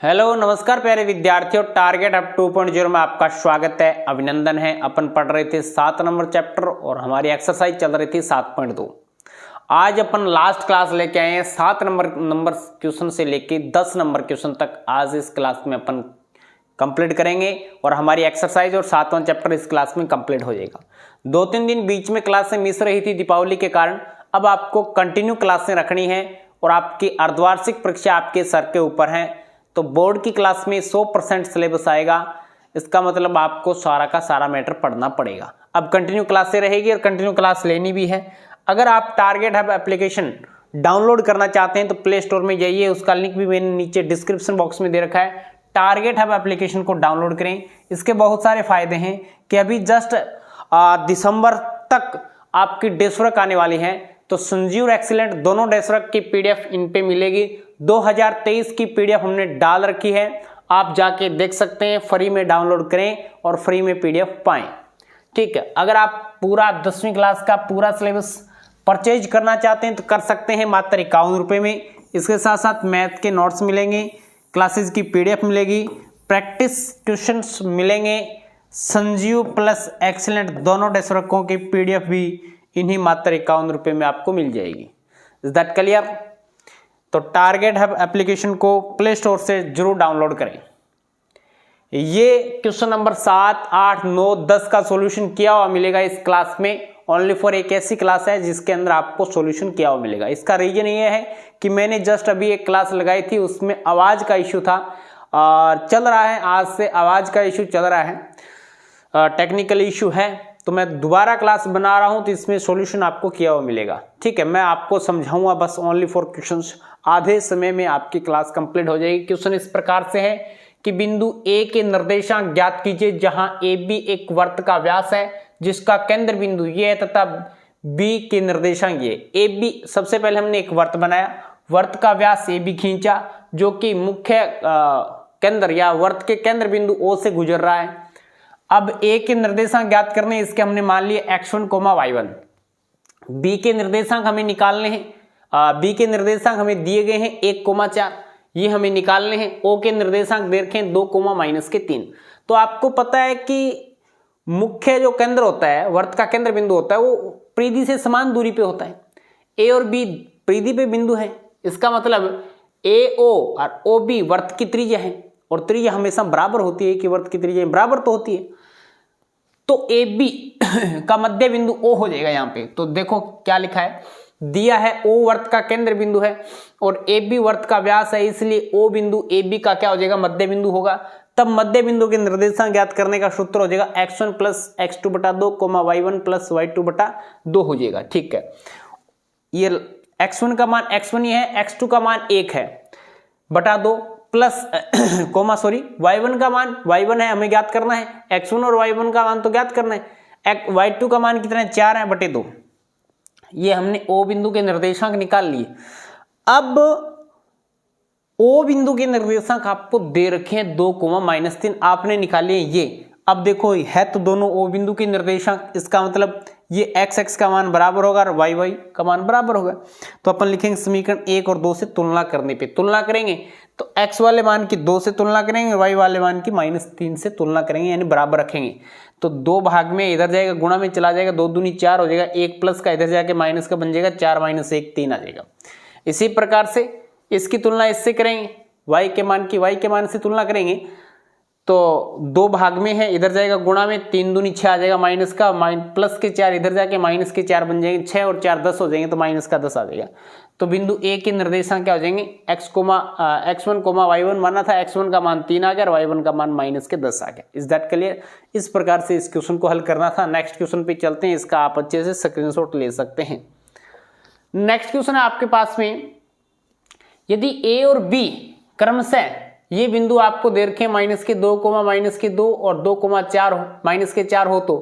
Hello नमस्कार प्यारे विद्यार्थियों, टारगेट अब 2.0 में आपका स्वागत है, अभिनंदन है। अपन पढ़ रहे थे 7 नंबर चैप्टर और हमारी एक्सरसाइज चल रही थी 7.2। आज अपन लास्ट क्लास लेके आए हैं 7 नंबर क्वेश्चन से लेके 10 नंबर क्वेश्चन तक। आज इस क्लास में अपन कंप्लीट करेंगे और हमारी एक्सरसाइज और 7वां चैप्टर इस क्लास में कंप्लीट हो जाएगा। 2-3 दिन बीच में क्लासें मिस रही थी दीपावली के कारण, अब आपको कंटिन्यू क्लासें रखनी है और आपकी अर्धवार्षिक परीक्षा आपके सर के ऊपर है। तो बोर्ड की क्लास में 100% सिलेबस आएगा, इसका मतलब आपको सारा का सारा मैटर पढ़ना पड़ेगा। अब कंटिन्यू क्लासें रहेगी और कंटिन्यू क्लास लेनी भी है। अगर आप टारगेट हब एप्लीकेशन डाउनलोड करना चाहते हैं तो प्ले स्टोर में जाइए, उसका लिंक भी मैंने नीचे डिस्क्रिप्शन बॉक्स में दे रखा है। टारगेट हब एप्लीकेशन को डाउनलोड करें। इसके बहुत सारे फायदे हैं कि अभी जस्ट दिसंबर तक आपकी डेस्क आने वाली है, तो संजीव और एक्सीलेंट दोनों डेस्क की पीडीएफ इन पे मिलेगी। 2023 की पीडीएफ हमने डाल रखी है, आप जाके देख सकते हैं। फ्री में डाउनलोड करें और फ्री में पीडीएफ पाएं, ठीक है। अगर आप पूरा 10वीं क्लास का पूरा सिलेबस परचेज करना चाहते हैं तो कर सकते हैं मात्र 51 रुपये में। इसके साथ साथ मैथ के नोट्स मिलेंगे, क्लासेज की पीडीएफ मिलेगी, प्रैक्टिस क्वेश्चंस मिलेंगे, संजीव प्लस एक्सीलेंट दोनों डेस्कों की पीडीएफ भी इन्हीं मात्र 51 रुपये में आपको मिल जाएगी। Is that clear? तो टारगेट हब एप्लीकेशन को प्ले स्टोर से जरूर डाउनलोड करें। ये क्वेश्चन नंबर 7, 8, 9, 10 का सॉल्यूशन किया हुआ मिलेगा इस क्लास में। ओनली फॉर एक ऐसी क्लास है जिसके अंदर आपको सॉल्यूशन किया हुआ मिलेगा। इसका रीजन ये है कि मैंने जस्ट अभी एक क्लास लगाई थी, उसमें आवाज का इशू था और चल रहा है, आज से आवाज का इशू चल रहा है, टेक्निकल इशू है। तो मैं दोबारा क्लास बना रहा हूं तो इसमें सॉल्यूशन आपको किया हुआ मिलेगा, ठीक है। मैं आपको समझाऊंगा बस ओनली फॉर क्वेश्चंस। आधे समय में आपकी क्लास कंप्लीट हो जाएगी। क्वेश्चन इस प्रकार से है कि बिंदु ए के निर्देशांक ज्ञात कीजिए, जहां ए बी एक वर्त का व्यास है जिसका केंद्र बिंदु ये है तथा बी के निर्देशांक ये। ए बी, सबसे पहले हमने एक वर्त बनाया, वर्त का व्यास ए बी खींचा जो कि मुख्य केंद्र या वर्त के केंद्र बिंदु ओ से गुजर रहा है। अब ए के निर्देशांक ज्ञात करने, इसके हमने मान लिए x1, y1। बी के निर्देशांक हमें निकालने हैं, बी के निर्देशांक हमें दिए गए हैं 1, 4, ये हमें निकालने हैं। ओ के निर्देशांक दे रखे हैं 2, -3। तो आपको पता है कि मुख्य जो केंद्र होता है, वर्त का केंद्र बिंदु होता है, वो परिधि से समान दूरी पे होता है। ए और बी परिधि पे बिंदु है, इसका मतलब ए ओ और ओ बी वर्त की त्रिज्या है और त्रिज्या हमेशा बराबर होती है कि वर्त की त्रिज्या बराबर तो होती है। तो ए बी का मध्य बिंदु ओ हो जाएगा यहाँ पे। तो देखो क्या लिखा है, दिया है ओ वर्त का केंद्र बिंदु है और ए बी वर्त का व्यास है, इसलिए ओ बिंदु ए बी का क्या हो जाएगा, मध्य बिंदु होगा। तब मध्य बिंदु के निर्देशांक ज्ञात करने का सूत्र हो जाएगा x1 + x2/2, y1 + y2/2 हो जाएगा, ठीक है। ये x1 का मान x1 ही है, x2 का मान 1 है बटा 2 प्लस y1 का मान y1 है, हमें ज्ञात करना है। x1 और y1 का मान तो ज्ञात करना है। y2 का मान कितना है, 4 है बटे 2। ये हमने ओ बिंदु के निर्देशांक निकाल लिए। अब ओ बिंदु के निर्देशांक आपको दे रखे हैं 2, -3, आपने निकाले ये। अब देखो है तो दोनों ओ बिंदु के निर्देशांक, इसका मतलब ये x का मान बराबर होगा और y का मान बराबर होगा। तो अपन लिखेंगे समीकरण 1 और 2 से तुलना करने पे, तुलना करेंगे तो x वाले मान की 2 से तुलना करेंगे, y वाले मान की -3 से तुलना करेंगे, यानी बराबर रखेंगे। तो 2 भाग में इधर जाएगा, गुणा में चला जाएगा, 2 दूनी 4 हो जाएगा, 1 प्लस का इधर जाके माइनस का बन जाएगा, 4 - 1 3 आ जाएगा। इसी प्रकार से इसकी तुलना इससे करेंगे, y के मान की y के मान से तुलना करेंगे तो 2 भाग में है, इधर जाएगा गुणा में, 3 दूनी 6 आ जाएगा, माइनस का प्लस के 4 इधर जाके माइनस के 4 बन जाएंगे, 6 और 4 10 हो जाएंगे, तो माइनस का 10 आ जाएगा। तो बिंदु ए के निर्देशांक क्या हो जाएंगे, x1, y1 माना था, x1 का मान 3 आ गया और y1 का मान -10 आ गया। Is that clear? इस प्रकार से इस क्वेश्चन को हल करना था। नेक्स्ट क्वेश्चन पे चलते हैं, इसका आप अच्छे से स्क्रीनशॉट ले सकते हैं। नेक्स्ट क्वेश्चन है आपके पास में, यदि ए और बी क्रमशः ये बिंदु आपको दे रखे -2, -2 और 2, 4 हो तो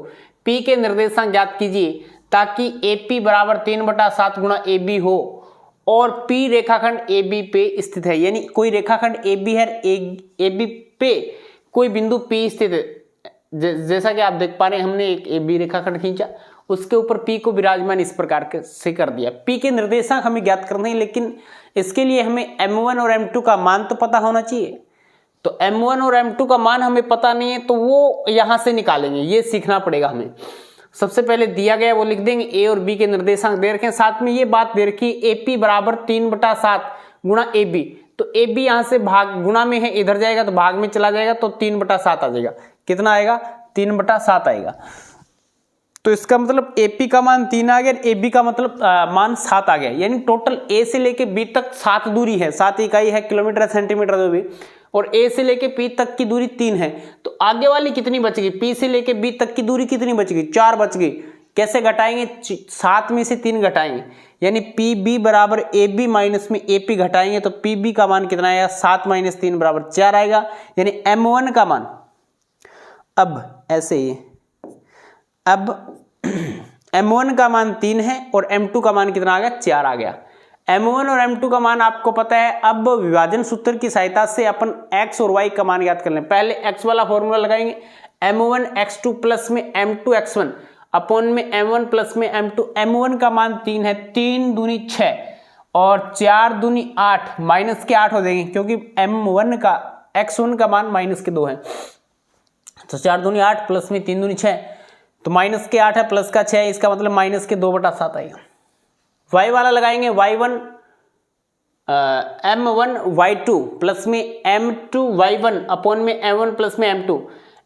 P के निर्देशांक ज्ञात कीजिए ताकि AP बराबर 3/7 गुणा AB हो और P रेखाखंड AB पे स्थित है। यानी कोई रेखाखंड AB है, AB पे कोई बिंदु P स्थित है। जैसा कि आप देख पा रहे हैं, हमने एक AB रेखाखंड खींचा, उसके ऊपर P को विराजमान इस प्रकार से कर दिया। P के निर्देशांक हमें ज्ञात करने हैं, लेकिन इसके लिए हमें M1 और M2 का मान तो पता होना चाहिए। तो M1 और M2 का मान हमें पता नहीं है, तो वो यहां से निकालेंगे, ये सीखना पड़ेगा हमें। सबसे पहले दिया गया वो लिख देंगे, ए और बी के निर्देशांक दे रखे हैं, साथ में ये बात दे रखी है AP बराबर 3/7 गुणा AB। तो AB यहां से भाग गुणा में है, इधर जाएगा तो भाग में चला जाएगा, तो 3/7 आ जाएगा। कितना आएगा? 3/7 आएगा। तो इसका मतलब AP का मान 3 आ गया, AB का मतलब मान 7 आ गया। यानी टोटल A से लेके B तक 7 दूरी है, 7 इकाई है, किलोमीटर सेंटीमीटर जो भी, और A से लेके P तक की दूरी 3 है। तो आगे वाली कितनी बच गई? P से लेके B तक की दूरी कितनी बच गई? 4 बच गई। कैसे घटाएंगे? 7 में से 3 घटाएंगे, यानी PB बराबर AB माइनस में AP घटाएंगे, तो PB का मान कितना आएगा? 7 - 3 बराबर 4 आएगा। यानी M1 का मान, अब ऐसे ही, अब M1 का मान 3 है और M2 का मान कितना आ गया? 4 आ गया। M1 और M2 का मान आपको पता है। अब विभाजन सूत्र की सहायता से अपन X और Y का मान ज्ञात कर लें। पहले X वाला फॉर्मूला लगाएंगे, M1 X2 प्लस में M2 X1 अपॉन में M1 प्लस में M2। M1 का मान 3 है, 3 दूनी 6 और 4 दूनी 8, माइनस के 8 हो जाएंगे, क्योंकि M1 का X1 का मान माइनस के 2 है। तो 4 दूनी 8 प्लस में 3 दूनी 6, तो माइनस के 8 है, प्लस का 6 है, इसका मतलब माइनस के 2/7 आएगा। Y वाला लगाएंगे, Y1 M1 Y2 प्लस में M2 Y1 अपॉन में M1 प्लस में M2।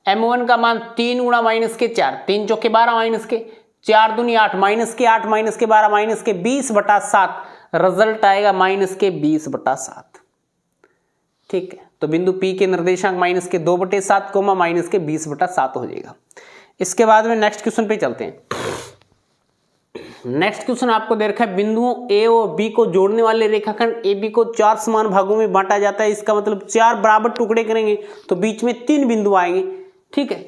M1 का मान 3 गुणा माइनस के 4, 3 चौके 12 माइनस के 4 दूनी 8, माइनस के 8 माइनस के 12 माइनस के 20/7, रिजल्ट आएगा माइनस के 20/7। ठीक है, तो बिंदु P के निर्देशांक माइनस के 2/7 कोमा माइनस के 20/7 हो जाएगा। इसके बाद में नेक्स्ट क्वेश्चन पे चलते हैं। नेक्स्ट क्वेश्चन आपको दे रखा है, बिंदुओं A और B को जोड़ने वाले रेखाखंड AB को 4 समान भागों में बांटा जाता है। इसका मतलब 4 बराबर टुकड़े करेंगे तो बीच में 3 बिंदु आएंगे। ठीक है,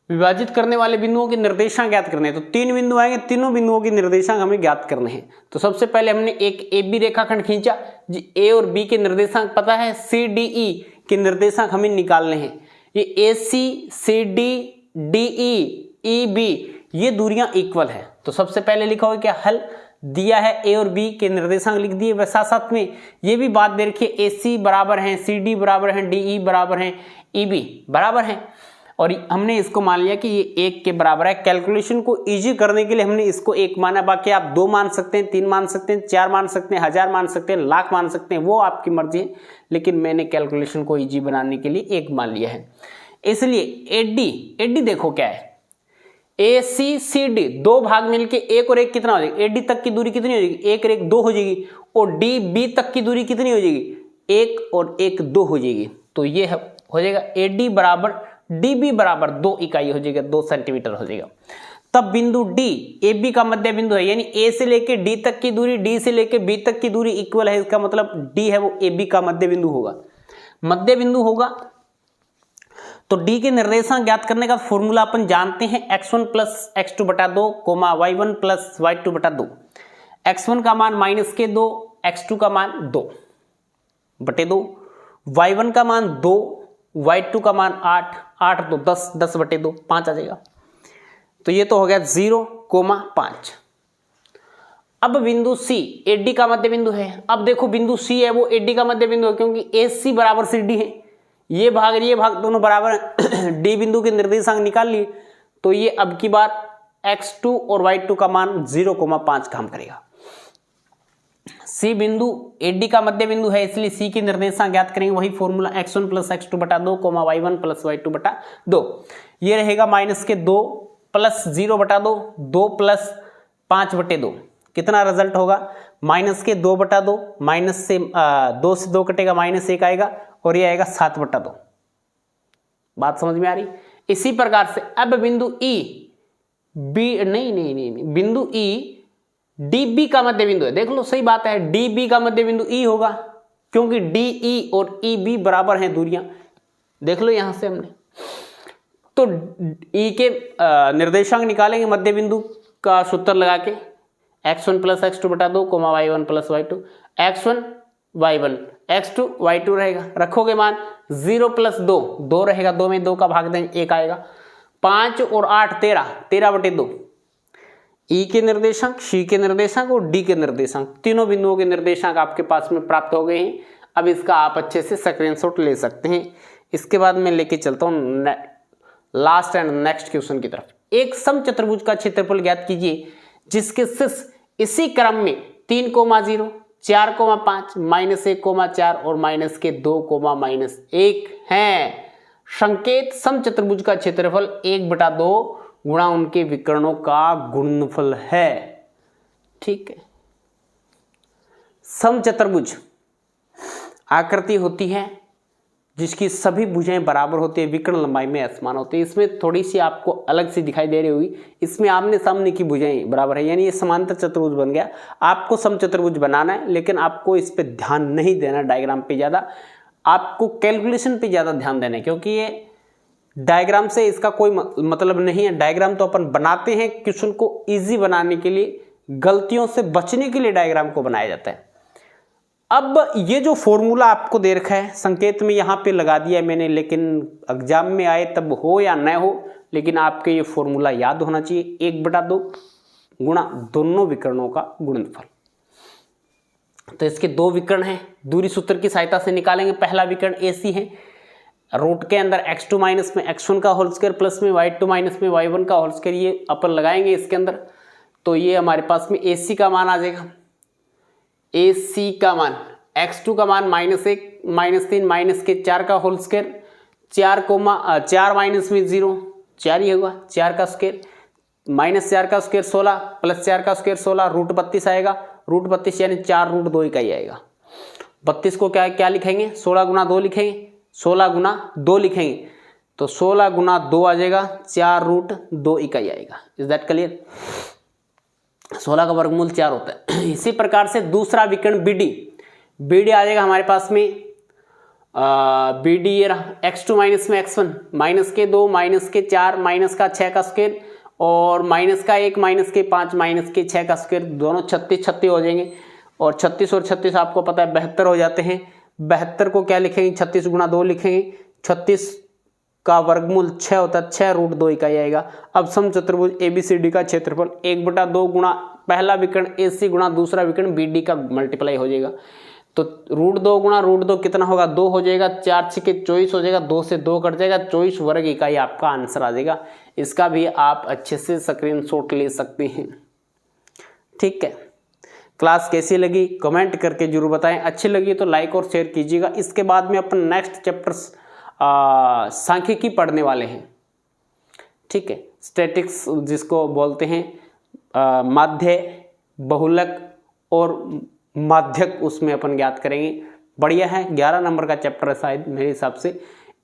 विभाजित करने वाले बिंदुओं के निर्देशांक ज्ञात करने हैं, तो 3 बिंदु आएंगे, तीनों बिंदुओं के निर्देशांक हमें ज्ञात करने हैं। तो सबसे पहले हमने एक AB रेखाखंड खींचा, A और B के निर्देशांक पता है, CDE के निर्देशांक हमें निकालने हैं। ये AC CD DE EB ये दूरियां इक्वल है। तो सबसे पहले लिखा हुआ क्या? हल दिया है, A और B के निर्देशांक लिख दिए, वह साथ साथ में ये भी बात दे रखी है, AC बराबर है, CD बराबर है, DE बराबर है, EB बराबर है, और हमने इसको मान लिया कि ये 1 के बराबर है। कैलकुलेशन को इजी करने के लिए हमने इसको 1 माना, बाकी आप 2 मान सकते हैं, 3 मान सकते हैं, 4 मान सकते हैं, 1000 मान सकते हैं, लाख मान सकते हैं, वो आपकी मर्जी है, लेकिन मैंने कैलकुलेशन को इजी बनाने के लिए 1 मान लिया है। इसलिए AD देखो क्या है, ACCD 2 भाग मिलके 1 और 1 कितना हो जाएगा? AD तक की दूरी कितनी हो जाएगी? 1 और 1 2 हो जाएगी, और DB तक की दूरी कितनी हो जाएगी? 1 और 1 2 हो जाएगी। तो ये हो जाएगा AD बराबर DB बराबर 2 इकाई हो जाएगा, 2 सेंटीमीटर हो जाएगा। तब बिंदु D AB का मध्य बिंदु है, यानी A से लेके D तक की दूरी, D से लेके B तक की दूरी इक्वल है, इसका मतलब D है वो AB का मध्य बिंदु होगा। मध्य बिंदु होगा तो D के निर्देशांक ज्ञात करने का फॉर्मूला अपन जानते हैं, x1 plus x2/2 coma y1 plus y2/2। x1 का मान -2, x2 का मान 2/2, y1 का मान 2, y2 का मान 8, 8 2 10, 10/2 5 आ जाएगा। तो ये तो हो गया 0,5। अब बिंदु C AD का मध्य बिंदु है। अब देखो बिंदु C है वो AD का मध्य बिंदु है, क्योंकि AC बराबर CD है, ये भाग दोनों बराबर हैं। D बिंदु के निर्देशांक निकाल लिए, तो ये अब की बार x2 और y2 का मान 0,5 काम करेगा। C बिंदु AD का मध्य बिंदु है, इसलिए C के निर्देशांक ज्ञात करेंगे, वही formula x1 plus x2/2 coma y1 plus y2/2। ये रहेगा -2 प्लस 0/2, 2 प्लस 5/2, कितना रिजल्ट होगा? -2/2, माइनस से 2 से 2 कटेगा, -1 आएगा, और ये आएगा 7/2। बात समझ में आ रही? इसी प्रकार से अब बिंदु बिंदु E DB का मध्य बिंदु है। देख लो, सही बात है, DB का मध्य बिंदु E होगा, क्योंकि DE और EB बराबर हैं दूरियां। देख लो यहां से हमने, तो E के निर्देशांक निकालेंगे मध्य बिंदु का सूत्र लगा के, x1 plus x2/2 coma y1 plus y2, x1 y1 x2 y2 रहेगा, रखोगे मान 0 प्लस 2 2 रहेगा, 2 में 2 का भाग देंगे 1 आएगा, 5 और 8 13, 13/2। E के निर्देशांक, C के निर्देशांक और D के निर्देशांक, तीनों बिंदुओं के निर्देशांक आपके पास में प्राप्त हो गए हैं। अब इसका आप अच्छे से स्क्रीनशॉट ले सकते हैं। इसके बाद मैं लेके चलता हूँ लास्ट एंड नेक्स्ट क्वेश्चन की तरफ। एक समचतुर्भुज का क्षेत्रफल ज्ञात कीजिए जिसके शीर्ष इसी क्रम में 3,0, 4,5, -1,4 और -2,-1 हैं। संकेत समचतुर्भुज का क्षेत्रफल 1/2 गुणा उनके विकर्णों का गुणनफल है। ठीक है, समचतुर्भुज आकृति होती है जिसकी सभी भुजाएं बराबर होती है, विकर्ण लंबाई में असमान होती है। इसमें थोड़ी सी आपको अलग सी दिखाई दे रही होगी, इसमें आमने सामने की भुजाएं बराबर है, यानी ये समांतर चतुर्भुज बन गया। आपको समचतुर्भुज बनाना है, लेकिन आपको इस पे ध्यान नहीं देना, डायग्राम पे ज्यादा आपको कैलकुलेशन पे ज्यादा ध्यान देना है, क्योंकि ये डायग्राम से इसका कोई मतलब नहीं है। डायग्राम तो अपन बनाते हैं क्वेश्चन को ईजी बनाने के लिए, गलतियों से बचने के लिए डायग्राम को बनाया जाता है। अब ये जो फॉर्मूला आपको दे रखा है, संकेत में यहाँ पे लगा दिया है मैंने, लेकिन एग्जाम में आए तब हो या न हो, लेकिन आपके ये फॉर्मूला याद होना चाहिए। 1/2 गुणा दोनों विकर्णों का गुणनफल। तो इसके दो विकर्ण हैं, दूरी सूत्र की सहायता से निकालेंगे। पहला विकर्ण AC है, रूट के अंदर x2 माइनस में x1 का होल स्क्वायर प्लस में y2 माइनस में y1 का होल स्क्वायर, ये अपन लगाएंगे इसके अंदर। तो ये हमारे पास में AC का मान आ जाएगा। AC का मान, x2 का मान -1, -3, -4 का होल स्क्वायर, 4 माइनस में 0, 4 ही होगा, 4 का स्क्वायर, -4 का स्क्वायर 16, +4 का स्क्वायर 16, रूट 32 आएगा। रूट 32 यानी 4√2 इकाई आएगा। 32 को क्या लिखेंगे, 16 गुना 2 लिखेंगे, 16 गुना 2 लिखेंगे, तो 16 गुना 2 आ जाएगा, 4√2 इकाई आएगा। Is that clear? 16 का वर्गमूल 4 होता है। इसी प्रकार से दूसरा विकर्ण BD आ जाएगा हमारे पास में। BD ये रहा, x2 माइनस में x1, -2, -4, -6 का स्क्वायर और -1, -5, -6 का स्क्वायर, दोनों 36 हो जाएंगे। और 36 और 36 आपको पता है 72 हो जाते हैं। 72 को क्या लिखेंगे, 36 गुना 2 लिखेंगे। 36 का वर्गमूल 6 होता है, 6√2 इकाई आएगा। अब समचतुर्भुज ABCD का क्षेत्रफल 1/2 गुणा पहला विकर्ण AC गुणा दूसरा विकर्ण BD का मल्टीप्लाई हो जाएगा। तो √2 गुणा √2 कितना होगा, 2 हो जाएगा, 4 × 24 हो जाएगा, 2 से 2 कट जाएगा, 24 वर्ग इकाई आपका आंसर आ जाएगा। इसका भी आप अच्छे से स्क्रीनशॉट ले सकते हैं। ठीक है, क्लास कैसी लगी कमेंट करके जरूर बताएं। अच्छी लगी तो लाइक और शेयर कीजिएगा। इसके बाद में अपन नेक्स्ट चैप्टर सांख्यिकी पढ़ने वाले हैं। ठीक है, स्टैटिक्स जिसको बोलते हैं, माध्य, बहुलक और माध्यक, उसमें अपन ज्ञात करेंगे। बढ़िया है, 11 नंबर का चैप्टर है शायद मेरे हिसाब से।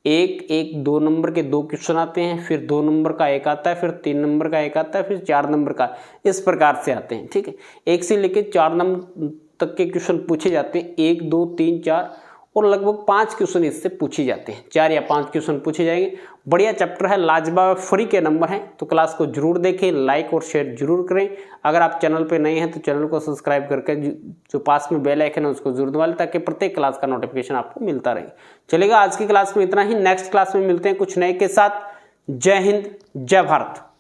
2 नंबर के 2 क्वेश्चन आते हैं, फिर 2 नंबर का एक आता है, फिर 3 नंबर का एक आता है, फिर 4 नंबर का, इस प्रकार से आते हैं। ठीक है, 1 से लेकर 4 नंबर तक के क्वेश्चन पूछे जाते हैं। 1, 2, 3, 4 और लगभग 5 क्वेश्चन इससे पूछे जाते हैं। 4 या 5 क्वेश्चन पूछे जाएंगे। बढ़िया चैप्टर है, लाजवाब, फ्री के नंबर हैं। तो क्लास को जरूर देखें, लाइक और शेयर जरूर करें। अगर आप चैनल पे नए हैं तो चैनल को सब्सक्राइब करके जो पास में बेल आइकन है उसको जरूर दबा लें, ताकि प्रत्येक क्लास का नोटिफिकेशन आपको मिलता रहे। चलेगा, आज की क्लास में इतना ही। नेक्स्ट क्लास में मिलते हैं कुछ नए के साथ। जय हिंद, जय भारत।